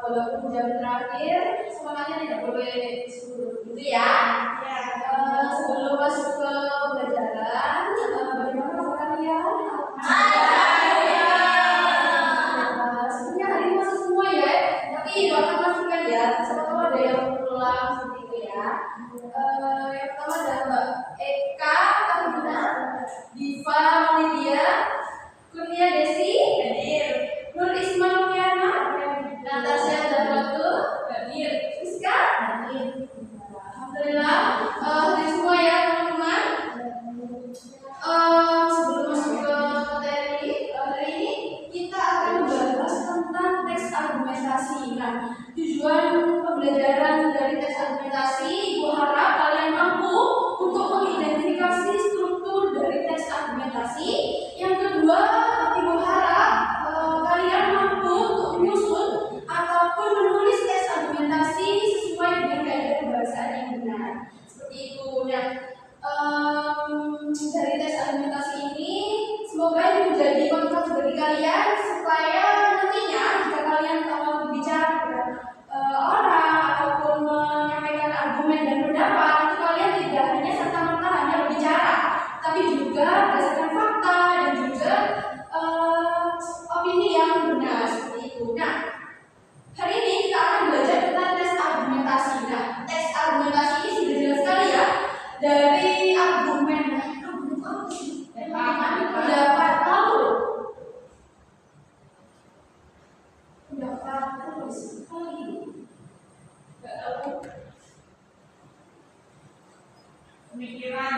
walaupun jam terakhir semangatnya tidak boleh gitu ya. Sebelum masuk ke pembelajaran, bagaimana kalian? Sebenarnya hari ini masuk semua ya, tapi doakan pastikan ya. Siapa tahu ada yang pulang seperti itu ya. Yang pertama ada Mbak Eka, Arina, Diva, Lydia, Kurnia Desi, hadir. Nur Isma Lukiana, Natasha Zahratul, hadir. Rizka, hadir. Alhamdulillah, hadir semua ya teman-teman. Sebelum masuk ke materi hari ini, kita akan membahas tentang teks argumentasi. Nah, tujuan pembelajaran dari teks argumentasi, Ibu harap kalian mampu untuk mengidentifikasi struktur dari teks argumentasi. Yang kedua, Ibu harap kalian mampu untuk menyusun ataupun menulis teks argumentasi sesuai dengan kaidah kebahasaan yang benar. Seperti itu. Nah, dari tes argumentasi ini semoga ini menjadi manfaat bagi kalian supaya nantinya jika kalian berbicara kepada orang ataupun menyampaikan argumen dan pendapat, itu kalian tidak hanya serta-merta hanya berbicara, tapi juga berdasarkan fakta dan juga opini yang benar seperti itu. Nah, hari ini kita akan belajar tentang tes argumentasi. Nah, tes argumentasi ini sudah jelas sekali ya, dari argumen pendapat lalu pendapat terus pemikiran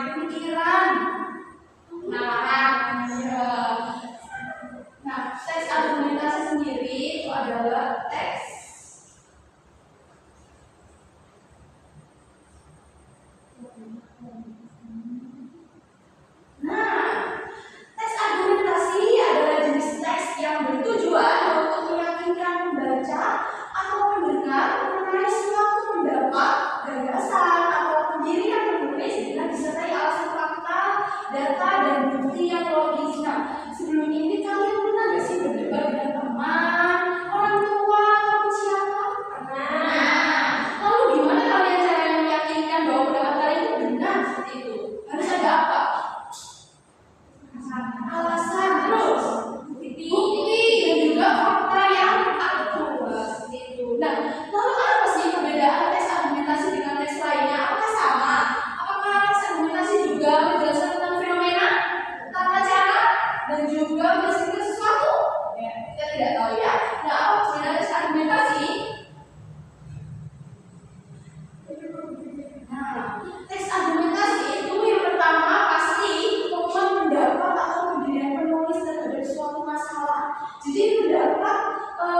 nah, teks argumentasi sendiri itu adalah teks argumentasi adalah jenis teks yang bertujuan untuk meyakinkan pembaca atau pendengar mengenai suatu pendapat, gagasan, atau pendirian penulis dengan disertai alasan fakta, data, dan bukti yang logis. Nah, sebelum ini kalian pernah nggak sih berdebat dengan teman, orang tua, atau siapa? Nah, lalu gimana kalian cara meyakinkan bahwa pendapat kalian itu benar seperti itu? Harus ada apa? Alasan, terus bukti dan juga fakta yang akurat seperti itu. Nah, lalu apa sih perbedaan teks argumentasi dengan teks lainnya? Apakah sama? Apakah teks argumentasi juga menjelaskan tentang fenomena, tata cara, dan juga menjelaskan sesuatu? Ya, kita tidak tahu ya. Nah, apa perbedaan teks argumentasi? Nah, teks argumentasi itu yang pertama pasti pengumuman pendapat atau pendirian penulis terhadap suatu masalah. Jadi pendapat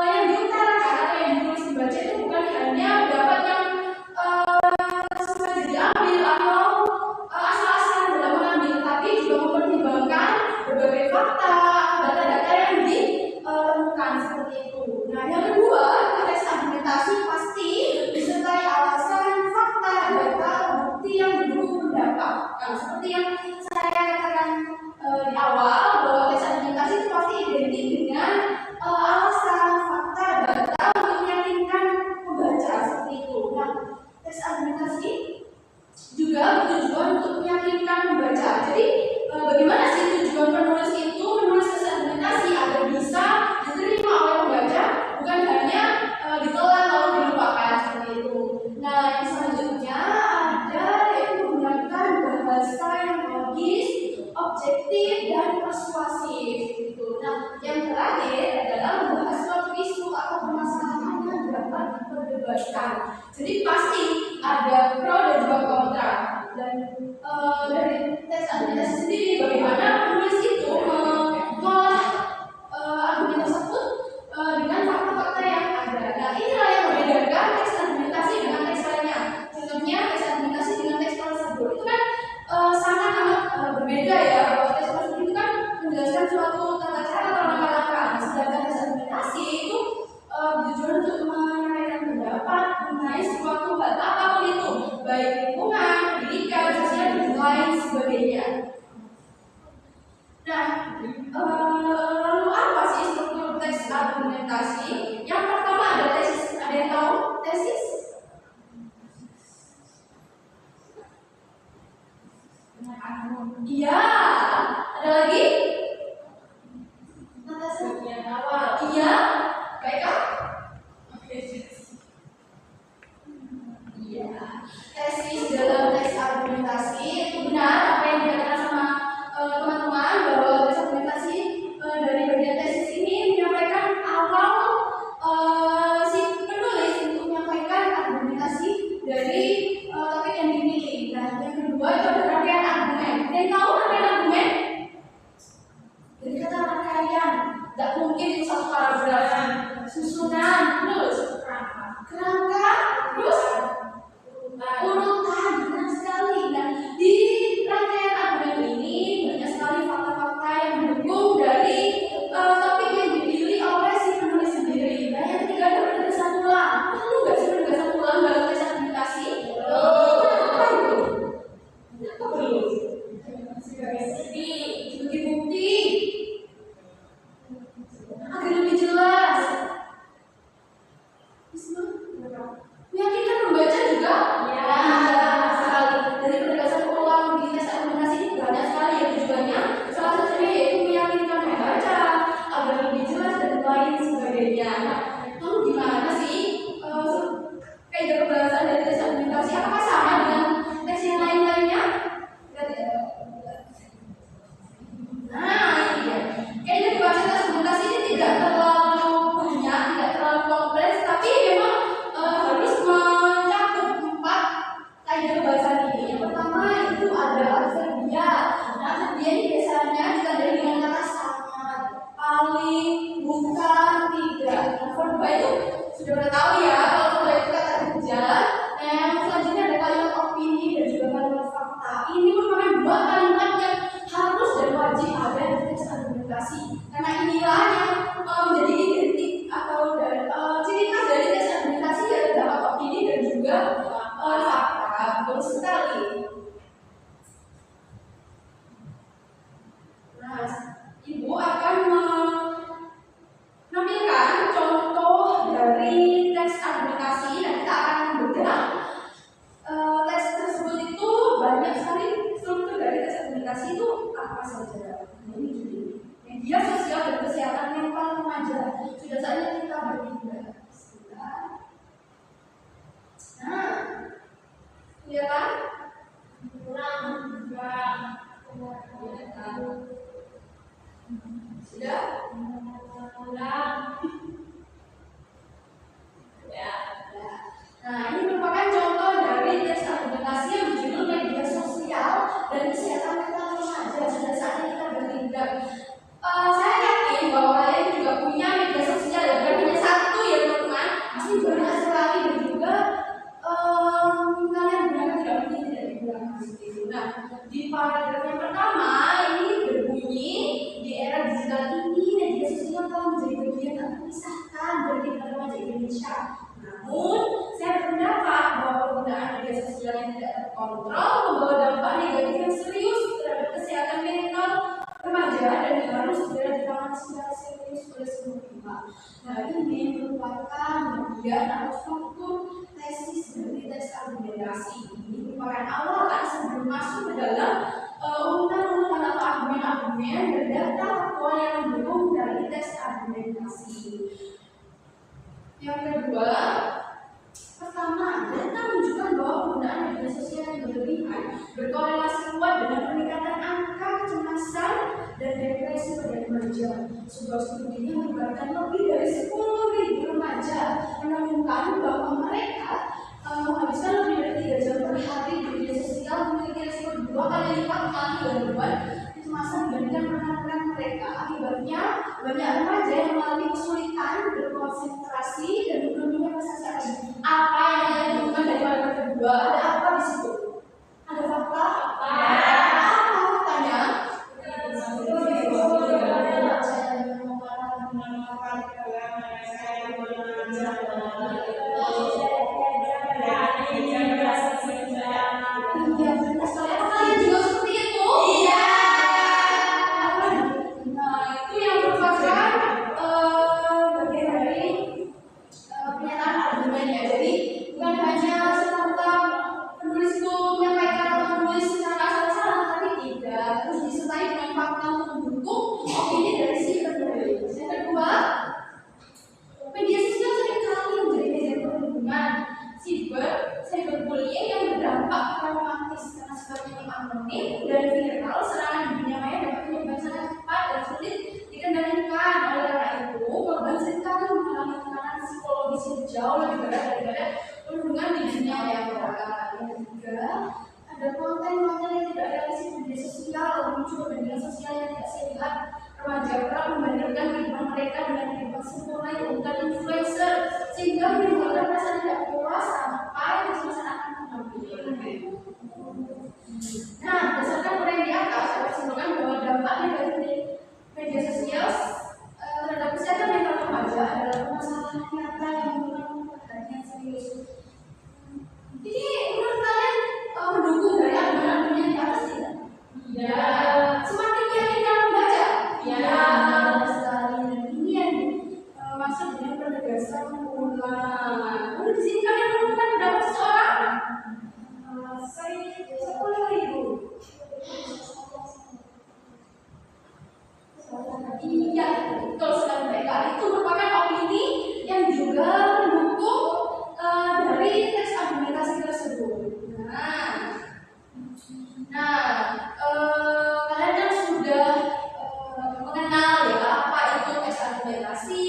yang diutarakan atau yang ditulis dibaca itu bukan hanya pendapat yang sengaja diambil atau asal-asalan dalam mengambil, tapi juga mempertimbangkan berbagai fakta, data-data yang ditemukan seperti itu. Nah, yang kedua, teks argumentasi pasti disertai alasan, fakta, data, bukti yang mendukung pendapat. Nah, seperti yang saya katakan di awal, bahwa teks argumentasi itu pasti identik dengan alasan, fakta, data untuk meyakinkan pembaca seperti itu. Nah, teks argumentasi juga bertujuan untuk meyakinkan pembaca. Jadi bagaimana sih tujuan penulis itu menulis teks argumentasi agar bisa diterima oleh pembaca, bukan hanya ditelan lalu dilupakan seperti itu. Nah, yang selanjutnya ada yaitu menggunakan bahasa yang logis, objektif, dan persuasif gitu. Nah, yang terakhir adalah membahas suatu isu atau permasalahan yang dapat diperdebatkan. Jadi pasti ada pro dan juga kontra. Dan dari teks argumentasi sendiri, bagaimana penulis itu mengolah argumen tersebut dengan fakta-fakta yang ada. Nah, inilah yang membedakan teks argumentasi dengan teks lainnya. Contohnya teks argumentasi dengan teks prosedur itu kan sangat-sangat berbeda ya. Kalau teks prosedur itu kan menjelaskan suatu tata cara atau langkah-langkah. Sedangkan teks argumentasi itu bertujuan untuk menyampaikan pendapat mengenai suatu hal verba itu sudah pada tahu ya, kalau verba itu kata kerja. Nah, yang selanjutnya ada kalimat opini dan juga kalimat fakta. Ini merupakan dua kalimat yang harus dan wajib ada di teks argumentasi. Karena inilah yang menjadi identik atau ciri khas dari teks argumentasi, yaitu dapat opini dan juga fakta. Betul sekali. Nah, Ibu akan menampilkan contoh dari teks argumentasi dan kita akan bedah teks tersebut itu banyak sekali. Struktur dari teks argumentasi itu apa saja? Ini media sosial dan kesehatan mental remaja. Sudah saatnya kita berpindah. Nah, ya kan? Sudah? Ya. Nah, ini merupakan contoh dari teks argumentasi yang berjudul media sosial dan kesehatan mental remaja. Sudah saatnya kita bertindak. Saya yakin bahwa kalian juga punya media sosial ya, bukan hanya satu ya teman-teman, pasti banyak sekali dan juga kalian gunakan tidak mungkin tidak digunakan seperti itu. Nah, di paragraf yang pertama ini berbunyi, di era digital ini media sosial telah menjadi bagian tak terpisahkan dari kehidupan remaja Indonesia. Namun, saya berpendapat bahwa penggunaan media sosial yang tidak terkontrol membawa dampak negatif yang serius terhadap kesehatan mental remaja dan harus segera ditangani secara serius oleh semua pihak. Nah, ini merupakan bagian atau struktur tesis dari teks argumentasi. Ini merupakan awalan sebelum masuk ke dalam urutan-urutan atau argumen-argumen dan data faktual yang mendukung dari teks argumentasi. Yang kedua, pertama, data menunjukkan bahwa penggunaan media sosial yang berlebihan berkorelasi kuat dengan peningkatan angka kecemasan dan depresi pada remaja. Sebuah studi yang melibatkan lebih dari 10.000 remaja menemukan bahwa mereka menghabiskan lebih dari 3 jam per hari di media sosial memiliki risiko 2 kali lipat gangguan kecemasan dibandingkan rekan-rekan mereka. Akibatnya, banyak remaja yang mengalami kesulitan berkonsentrasi dan belum punya kesadaran. Apa yang saya temukan dari paragraf kedua? Ada apa di situ? Ada fakta? Apa faktanya? Kalian juga seperti itu? Iya. Nah, itu yang merupakan bagian dari pernyataan argumennya. Jadi bukan hanya serta penulis itu menyampaikan atau menulis secara asal-asalan, tapi tidak, terus disertai dengan fakta untuk mendukung opini dari si penulis. Yang kedua, media sosial seringkali menjadi media perhubungan cyberbullying yang berdampak traumatis karena sifatnya anonim dan viral. Serangan di dunia maya dapat menyebar sangat cepat dan sulit dikendalikan. Oleh karena itu, korban seringkali mengalami tekanan psikologis yang jauh lebih berat daripada perhubungan di dunia yang berat. Yang ketiga, ada konten-konten yang tidak realistis di media sosial, muncul media sosial yang tidak sehat. Remaja kerap membandingkan kehidupan mereka dengan kehidupan sempurna yang bukan influencer, sehingga menimbulkan rasa tidak puas sampai kecemasan akan penampilan. Nah, berdasarkan uraian di atas, dapat simpulkan bahwa dampak negatif media sosial terhadap kesehatan mental remaja adalah permasalahan nyata yang memerlukan perhatian serius. Jadi, menurut kalian mendukung dari argumen-argumen yang di atas tidak? Ya. Semakin meyakinkan membaca? Ya. Sekali. Dan ini yang maksud dengan penegasan ulang. Di sini kalian menemukan pendapat seseorang? Saya 10.000. Iya, betul sekali mereka. Itu merupakan opini yang juga mendukung dari teks argumentasi tersebut. Kalian kan sudah mengenal ya apa itu teks argumentasi,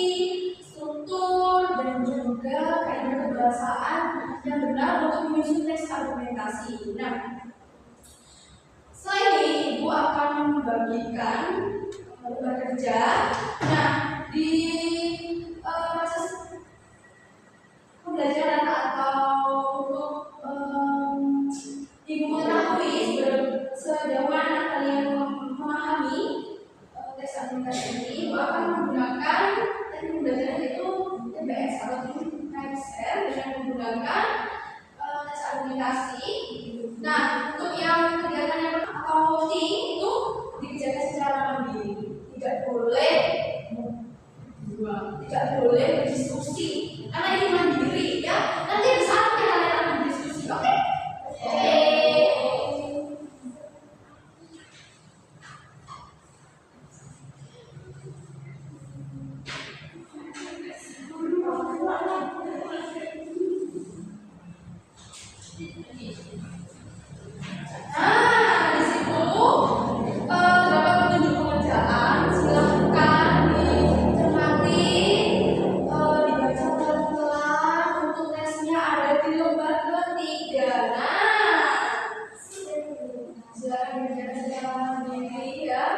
struktur dan juga kaidah kebahasaan yang benar untuk menyusun teks argumentasi. Nah, setelah ini Ibu akan membagikan bekerja. Nah, di proses juga S1 KXR dengan menggunakan tes argumentasi. Nah, untuk yang kegiatan yang atau voting itu dikerjakan secara mandiri, tidak boleh berdiskusi karena ini mandiri ya. Nanti di saatnya kalian akan berdiskusi, oke? Oke. Nah, di situ terdapat petunjuk pengerjaan. Silahkan dicermati, dibaca pelan-pelan. Untuk tesnya ada di lembar ketiga. Nah, silakan dikerjakan secara mandiri ya.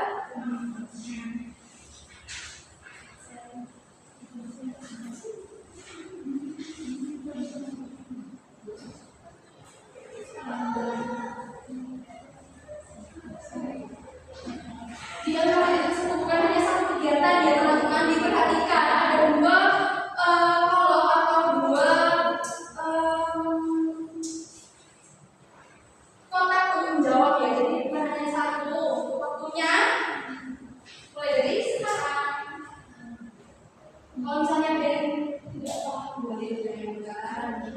Di dalam hal tersebut bukan hanya satu kegiatan ya teman-teman, diperhatikan ada dua kolom atau dua kotak untuk menjawab ya. Jadi bukan hanya satu. Waktunya mulai dari sekarang. Kalau misalnya ada yang tidak paham boleh ditanyakan.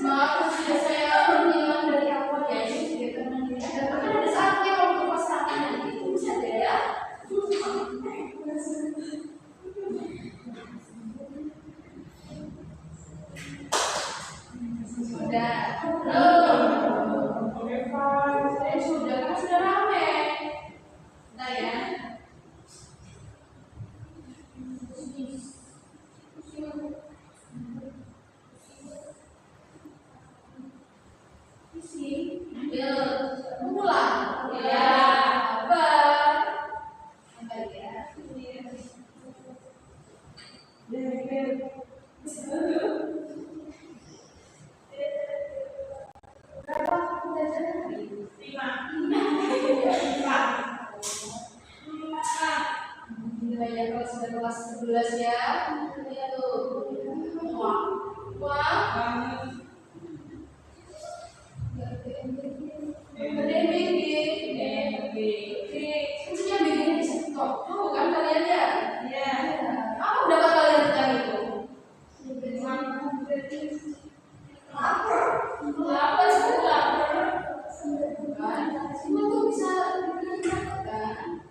Maaf, sudah saya menghilang dari awal ya. Ini juga teman ini. Ada saatnya kalau untuk pasangan itu bisa ada ya. Sudah. Sudah, kan sudah rame. Nah ya. Mulai. Ya. Nilainya kelas 11 ya. Lihat tuh. Wah. Kuncinya bikin di stop. Tahu kan kalian ya? Iya. Apa pendapat kalian tentang itu? Apa sih lapar? Semua tuh bisa dilakukan.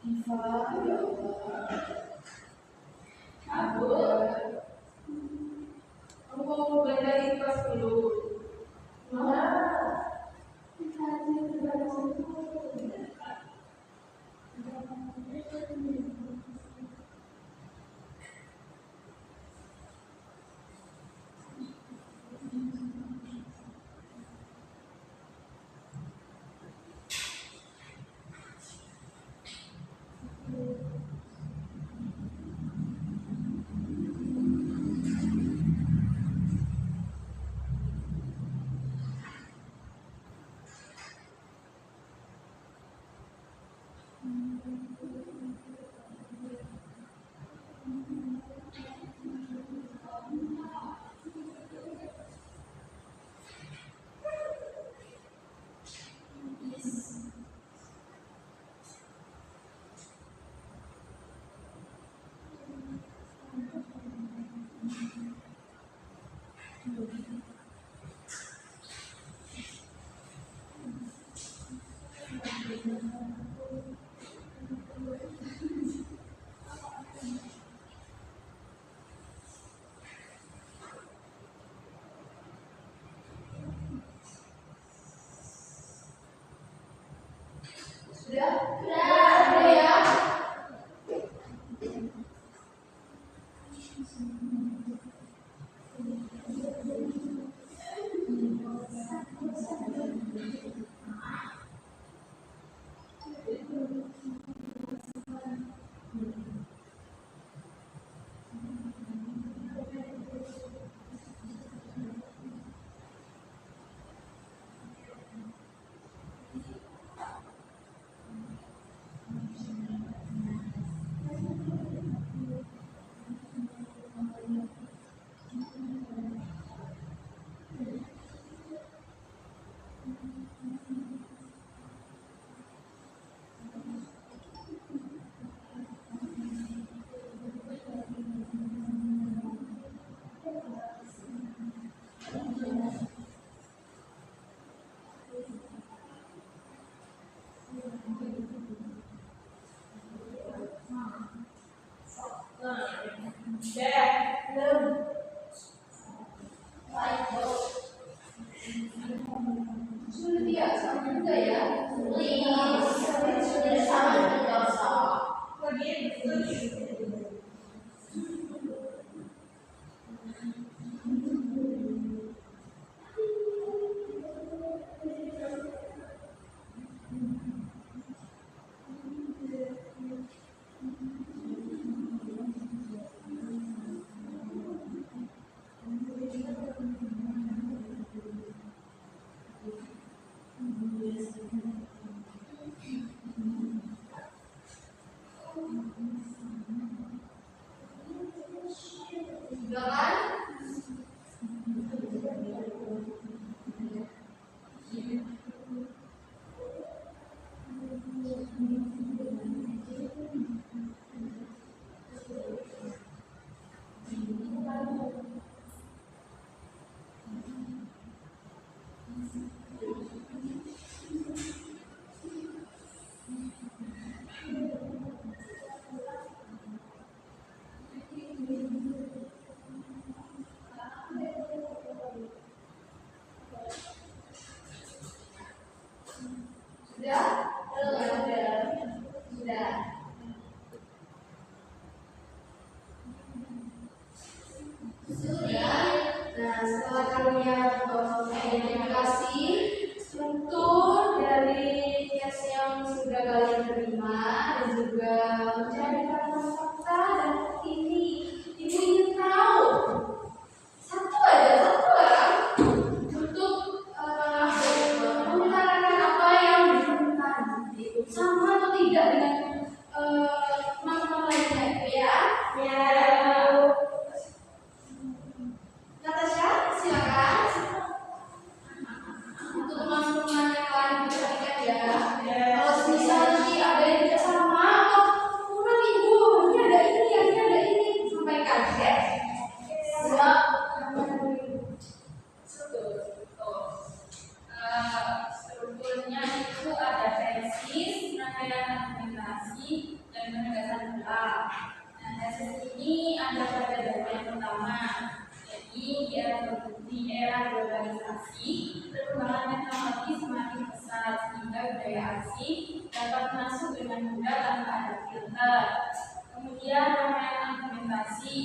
Iva, ya Allah. Aku mau balik lagi ke kelas dulu. Sulit ya, sama juga ya. Sulit sama juga sama. Setelah kalian identifikasi struktur dari tes yang sudah kalian terima dan juga mencari fakta dan ini ibu ingin tahu satu orang untuk mengutarakan apa yang diperlukan sama atau tidak dengan teman-teman lainnya ya. Natasha, silakan. Untuk teman-teman yang lain perhatikan ya. Kalau misal nanti ada yang tidak sama atau kurang ibu, ini ada ini, sampaikan ya. Siap. Strukturnya itu ada tesis, rangkaian argumentasi, dan penegasan gelar. Nah, tesis ini ada pada bagian pertama. Di era globalisasi, perkembangan teknologi semakin pesat sehingga budaya asing dapat masuk dengan mudah tanpa ada filter. Kemudian rangkaian argumentasi,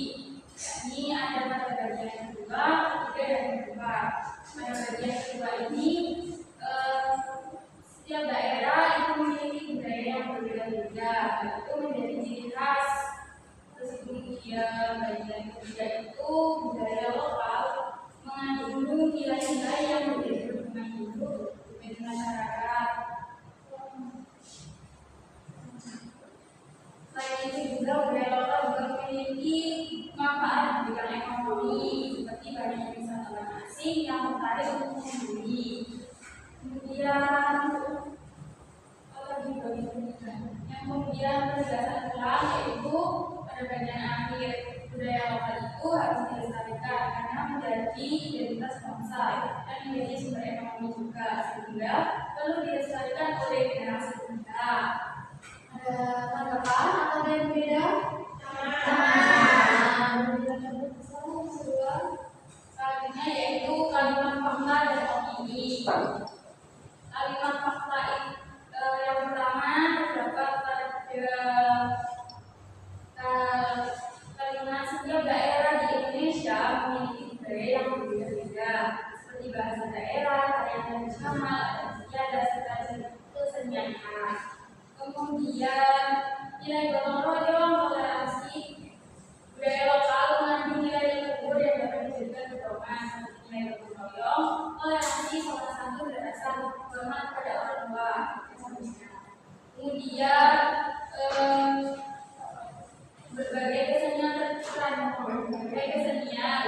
ini ada pada bagian kedua, ketiga, dan keempat. Pada bagian kedua ini, setiap daerah itu memiliki budaya yang berbeda-beda, itu menjadi ciri khas. Terus kemudian bagian ketiga itu budaya lokal mengandung nilai-nilai yang menjadi berhubungan hidup dengan masyarakat. Selain itu juga budaya lokal juga memiliki manfaat di bidang ekonomi seperti banyak wisatawan asing yang tertarik untuk membeli. Kemudian penegasan ulang yaitu pada bagian akhir budaya lokal itu harus dilestarikan karena menjadi identitas bangsa dan menjadi sumber ekonomi juga sehingga perlu dilestarikan oleh generasi muda. Ada tanggapan atau ada yang berbeda? Selanjutnya yaitu kalimat fakta dan opini. Kalimat fakta yang pertama terdapat pada kalimat setiap daerah di Indonesia memiliki budaya yang berbeda-beda seperti bahasa daerah, tarian tradisional, adat istiadat, serta kesenian khas. Kemudian nilai gotong royong, toleransi, budaya lokal mengandung nilai luhur yang dapat dijadikan pedoman seperti nilai gotong royong, toleransi, sopan santun, dan rasa hormat pada orang tua. Kemudian berbagai kesenian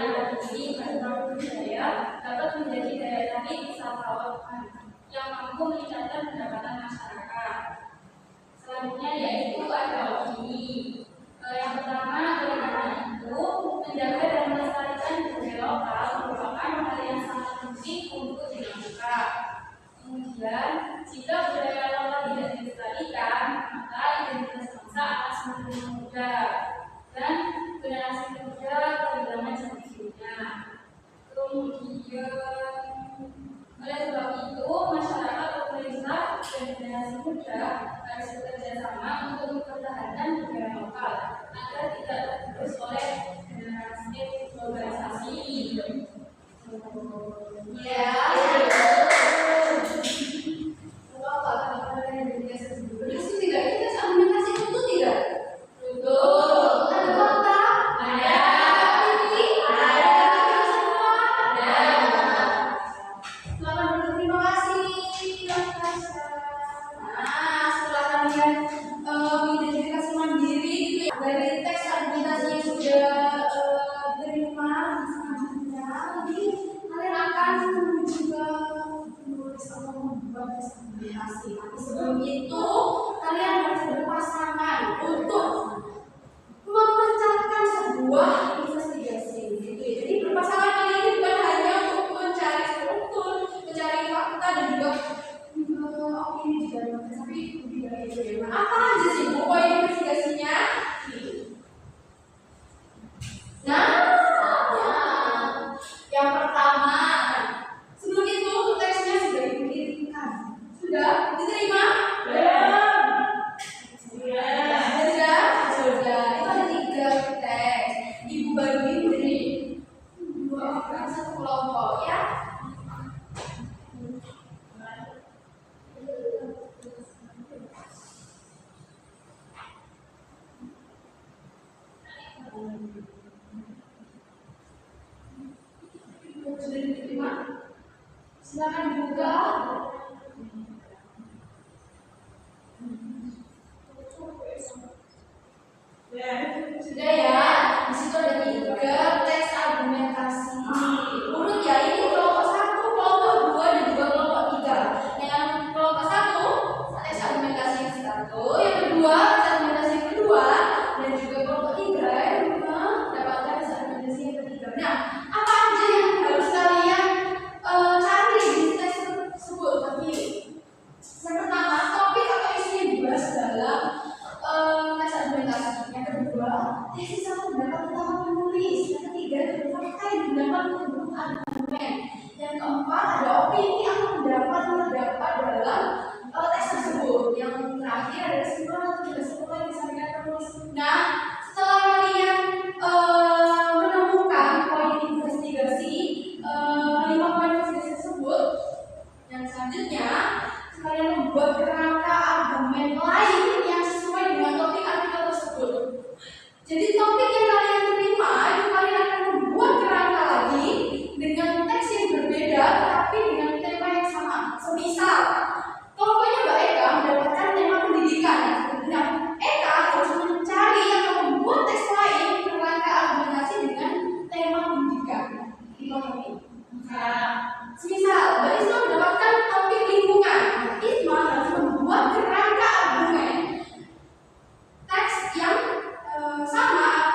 tradisi dan budaya dapat menjadi daya tarik wisatawan yang mampu meningkatkan pendapatan masyarakat. Selanjutnya agar tidak tergerus oleh generasi globalisasi. Ya, itu tidak kita argumentasi itu tidak. Betul. Ada fakta, Ada. bukti, Ada. ada. Selamat berterima kasih. Nah, setelah kalian mengidentifikasi mandiri gitu ya, dari teks argumentasi yang sudah diterima, selanjutnya nanti kalian akan juga menulis atau membuat teks argumentasi. Tapi sebelum itu kalian harus berpasangan untuk memecahkan sebuah investigasi gitu ya. Jadi berpasangan kali ini bukan hanya untuk mencari struktur, mencari fakta dan juga opini di dalam teks, tapi lebih dari itu ya. Nah, apa aja sih poin investigasinya? Nah, yang pertama, sebelum itu teksnya sudah dikirimkan, sudah diterima? Sudah. Itu ada 3 teks. Ibu bagi dari 2 orang 1 kelompok ya. Sudah diterima? Silakan dibuka. Sudah ya, di situ ada 3 teks argumentasi. Urut ya, ini kelompok 1, kelompok 2 dan juga kelompok 3. Yang kelompok 1 teks argumentasi yang 1, yang kedua teks argumentasi yang kedua, dan juga kelompok 3 yang mendapatkan teks argumentasi yang ketiga. Nah, apa aja yang harus kalian cari di teks tersebut? Tapi yang pertama, topik atau isu yang dibahas dalam teks argumentasi. Yang kedua, tesis atau pendapat utama penulis. Yang ketiga, fakta yang didapat untuk argumen. Yang keempat, ada opini atau pendapat yang terdapat dalam teks tersebut. Yang terakhir ada kesimpulan atau tidak kesimpulan yang disampaikan penulis. Nah, setelah kalian menemukan poin investigasi, 5 poin investigasi tersebut, yang selanjutnya kalian membuat kerangka argumen lain yang sesuai dengan topik artikel tersebut. Jadi topik yang kalian terima itu kalian akan membuat kerangka lagi dengan teks yang berbeda tapi dengan tema yang sama. Semisal kelompoknya Mbak Eka mendapatkan tema pendidikan. Nah, Eka harus mencari atau membuat teks lain kerangka argumentasi dengan tema pendidikan. Dipahami? Semisal Mbak Isma mendapatkan topik lingkungan, Isma harus membuat kerangka argumen teks yang sama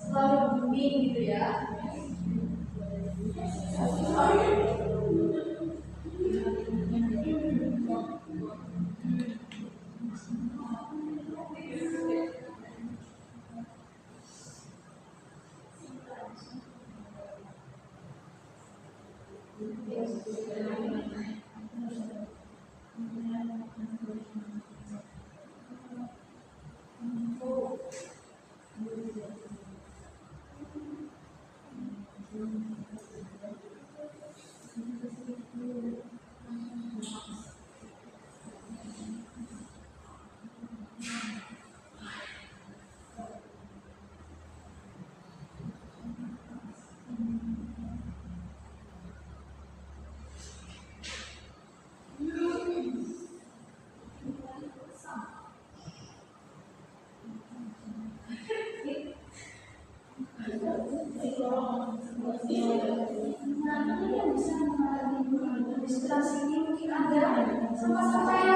Selalu booming gitu ya. Administrasi ini mungkin ada sama-sama ya.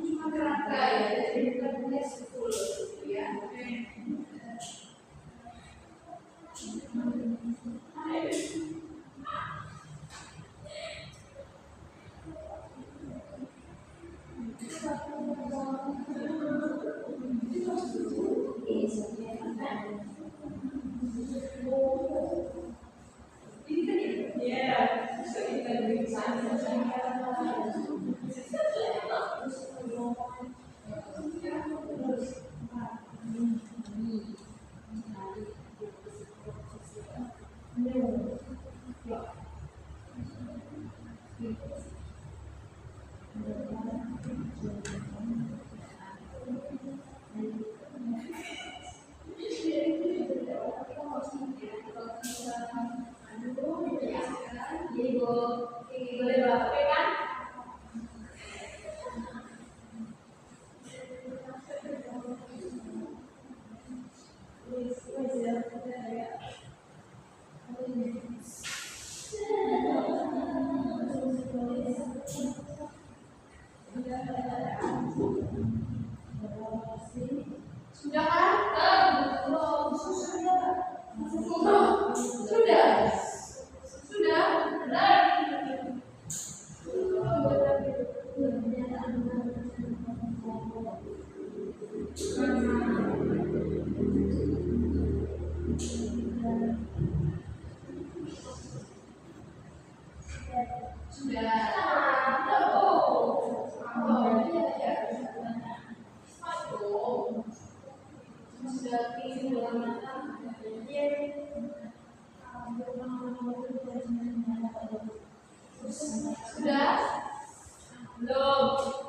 Cuma kerangka ya, jadi bukan punya sepuluh ya. Sudah kan? Sudah. Sudah. Sudah? Belum.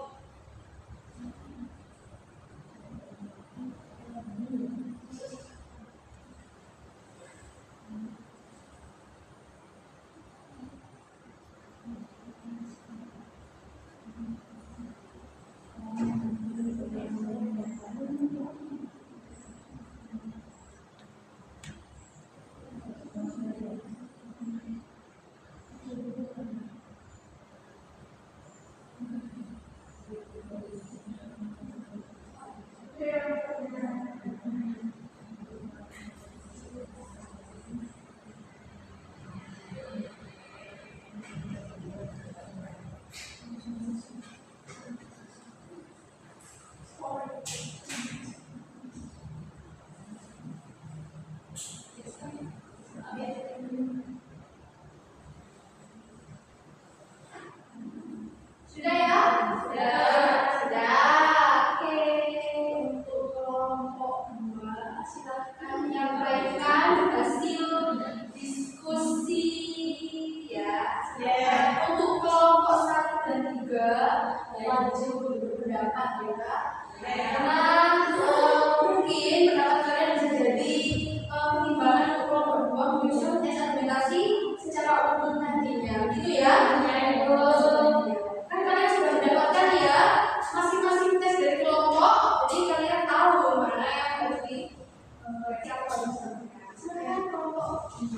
Kami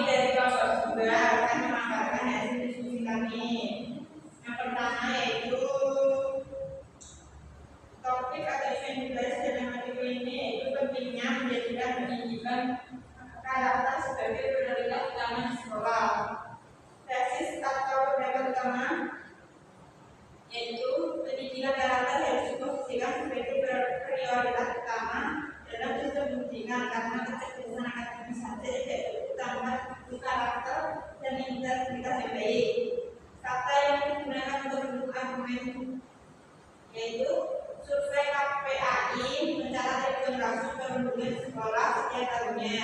dari kelompok 2 akan memaparkan hasil diskusi kami. Yang pertama yaitu topik atau isu yang dibahas dalam artikel ini yaitu pentingnya menjadikan pendidikan karakter sebagai prioritas utama di sekolah. Tesis atau pendapat utama yaitu pendidikan karakter harus diposisikan sebagai prioritas utama dalam sistem pendidikan karena kecerdasan akademis saja tidak utama karakter dan integritas yang baik. Kata yang digunakan untuk mendukung argumen yaitu survei KPAI mencatat ribuan kasus perundungan sekolah setiap tahunnya.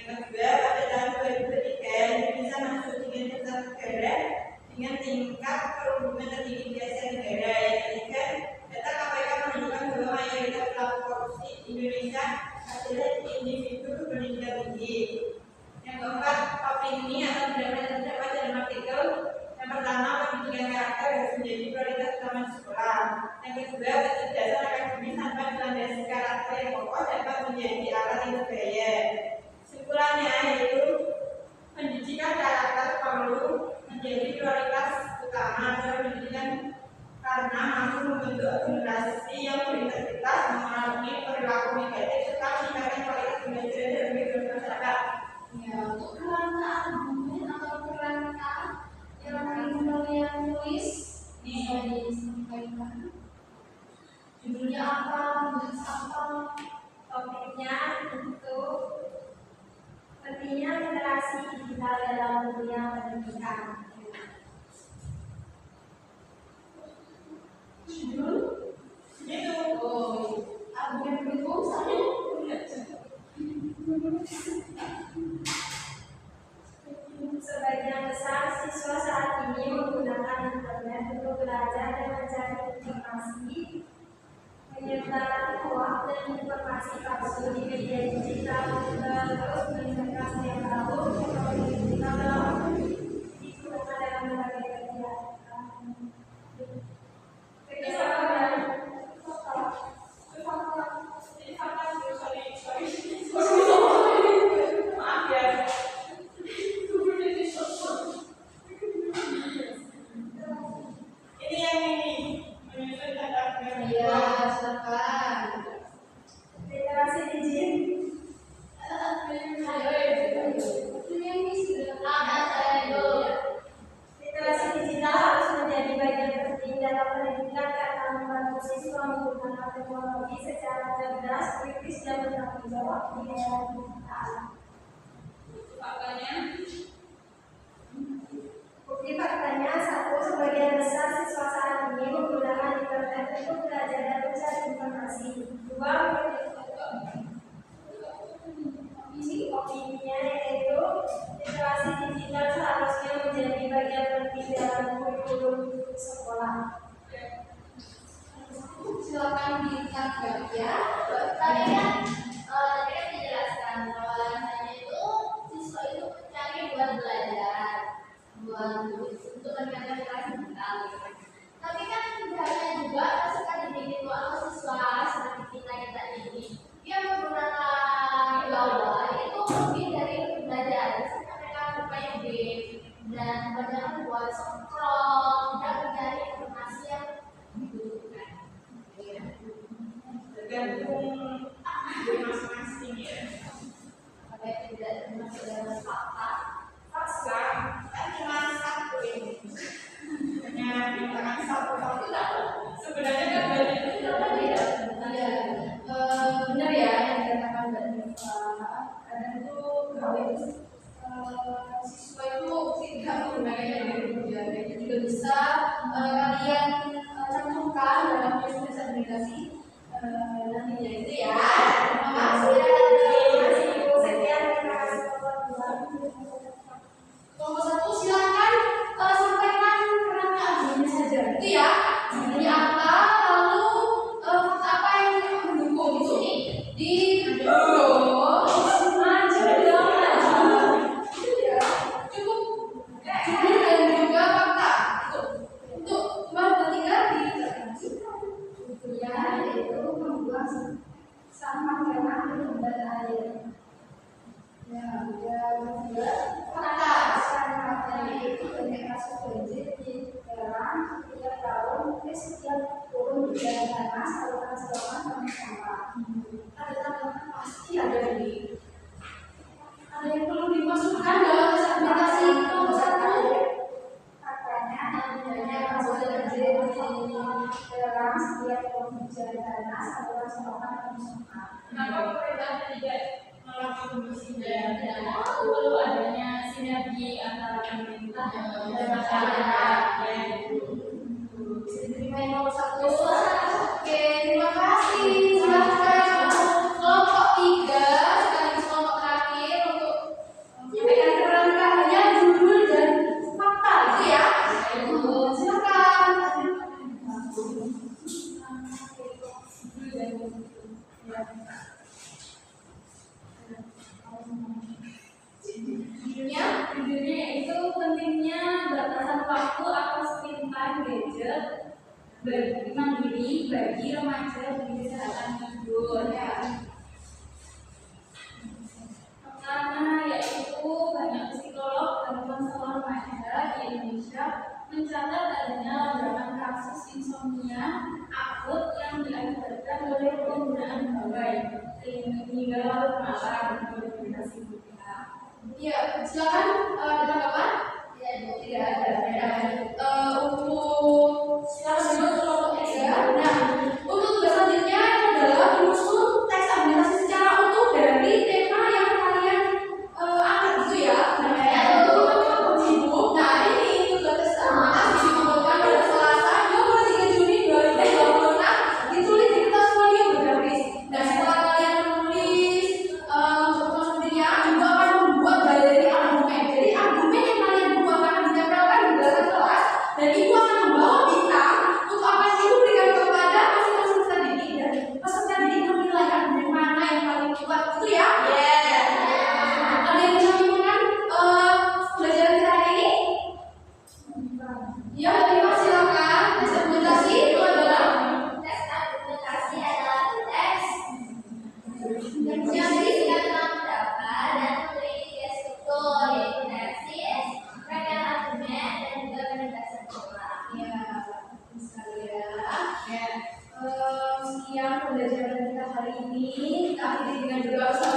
Yang kedua, pada tahun 2003 Indonesia masuk 3 besar negara dengan tingkat perundungan tertinggi di Asia Tenggara. Yang ketiga, data KPK menunjukkan bahwa mayoritas pelaku korupsi di Indonesia adalah individu berpendidikan tinggi. Yang keempat, opini atau pendapat yang terdapat dalam artikel. Yang pertama, pendidikan karakter harus menjadi prioritas utama di sekolah. Yang kedua, kecerdasan akademis tanpa dilandasi karakter yang kokoh dapat menjadi alat yang berbahaya. Kesimpulannya yaitu pendidikan karakter perlu menjadi prioritas utama dalam pendidikan karena mampu membentuk generasi yang berintegritas, mengurangi perilaku negatif serta meningkatkan kualitas belajar dan kehidupan masyarakat. Ya, untuk kerangka argumen atau kerangka yang menulis bisa disampaikan. Judulnya apa? Tulis apa? Topiknya untuk pentingnya literasi digital dalam dunia pendidikan. Judul? Itu Argumen pendukung saya. Sebagian besar siswa saat ini menggunakan internet untuk belajar dan mencari informasi, menyebar hoax dan informasi palsu di media digital, terus meningkatkan setiap tahun teknologi digital digunakan dalam berbagai kegiatan. Kegiatan maaf ya. Ini yang ini menyusun tentang Iya, silakan. literasi digital. Literasi digital harus menjadi bagian penting dalam pendidikan karena membantu siswa menggunakan teknologi secara cerdas, kritis, dan bertanggung jawab di era digital. faktanya. Bukti faktanya, satu, sebagian besar siswa saat ini menggunakan internet untuk belajar dan mencari informasi. Dua, opininya yaitu literasi digital seharusnya menjadi bagian penting dalam kurikulum sekolah. Silakan ditanggapi ya. Tadi kan dijelaskan bahwa alasannya itu siswa itu mencari buat belajar, buat untuk meningkatkan literasi digital. Tapi kan caranya juga peserta didik itu atau siswa seperti kita ini, dia menggunakan bahwa itu lebih dari belajar. Misalnya mereka bermain game dan kebanyakan buat scroll dan mencari informasi yang dibutuhkan. Tergantung masing-masing ya. Supaya tidak termasuk dalam fakta. Fakta kan cuma satu ini. Hanya dikatakan satu fakta. Sebenarnya kan banyak. Benar ya yang dikatakan Mbak Diva. Kadang itu gawe siswa itu tidak menggunakannya dengan berbeda. Itu juga bisa kalian cantumkan dalam presentasi nantinya itu ya. Terima kasih. Sekian, terima kasih. Kelompok 1 silakan sampaikan kerangka argumennya saja. Itu ya. Judulnya apa, lalu fakta apa yang mendukung itu nih di maju dong. Itu ya. Cukup judul dan juga fakta. Itu. adik-adik? Ada yang perlu dimasukkan dalam tes argumentasi nomor 1? Katanya adanya harus terjadi dalam setiap pembicaraan saluran soal permusuhan. Kenapa pemerintah tidak melakukan pembersihan? Perlu adanya sinergi antara pemerintah dan masyarakat. Bisa diterima yang nomor 1. Oke, terima kasih. Silakan kelompok 3 sekaligus kelompok terakhir untuk menyampaikan kerangkaannya, judul dan fakta, gitu ya. Silakan. Judulnya itu pentingnya batasan waktu atau screen time gadget bagi mandiri bagi remaja di kesehatan tidur. Pertama yaitu banyak psikolog dan konselor remaja di Indonesia mencatat adanya lonjakan kasus insomnia akut yang diakibatkan oleh penggunaan gawai hingga larut malam berorientasi kita. Ya, silakan ada tanggapan? Tidak ada. Untuk silakan dulu kelompok 3. Nah, untuk tugas selanjutnya adalah menyusun teks argumentasi secara utuh dari tema yang kalian angkat gitu ya. Nah, untuk kelompok hidup. Nah, ini tugas teks argumentasi dikumpulkan pada Selasa 23 Juni 2026 ditulis di kertas folio bergaris. Nah, setelah kalian menulis untuk sendirian juga akan membuat galeri argumen. Jadi argumen yang kalian buat akan ditempelkan di belakang kelas dan ibu akan membawa bintang untuk apa yang ibu berikan kepada masing-masing peserta didik dan peserta didik menilai argumen mana yang paling kuat, gitu ya? Ada yang bisa menyimpulkan pelajaran kita hari ini? Ya, terima silakan. Tes argumentasi itu adalah Tes argumentasi adalah tes yang yang berisikan pendapat dan memiliki tiga struktur yaitu tesis, rangkaian argumen, dan juga penegasan pola. ya, sekali ya. Sekian pembelajaran kita hari ini. Kita akhiri dengan doa bersama.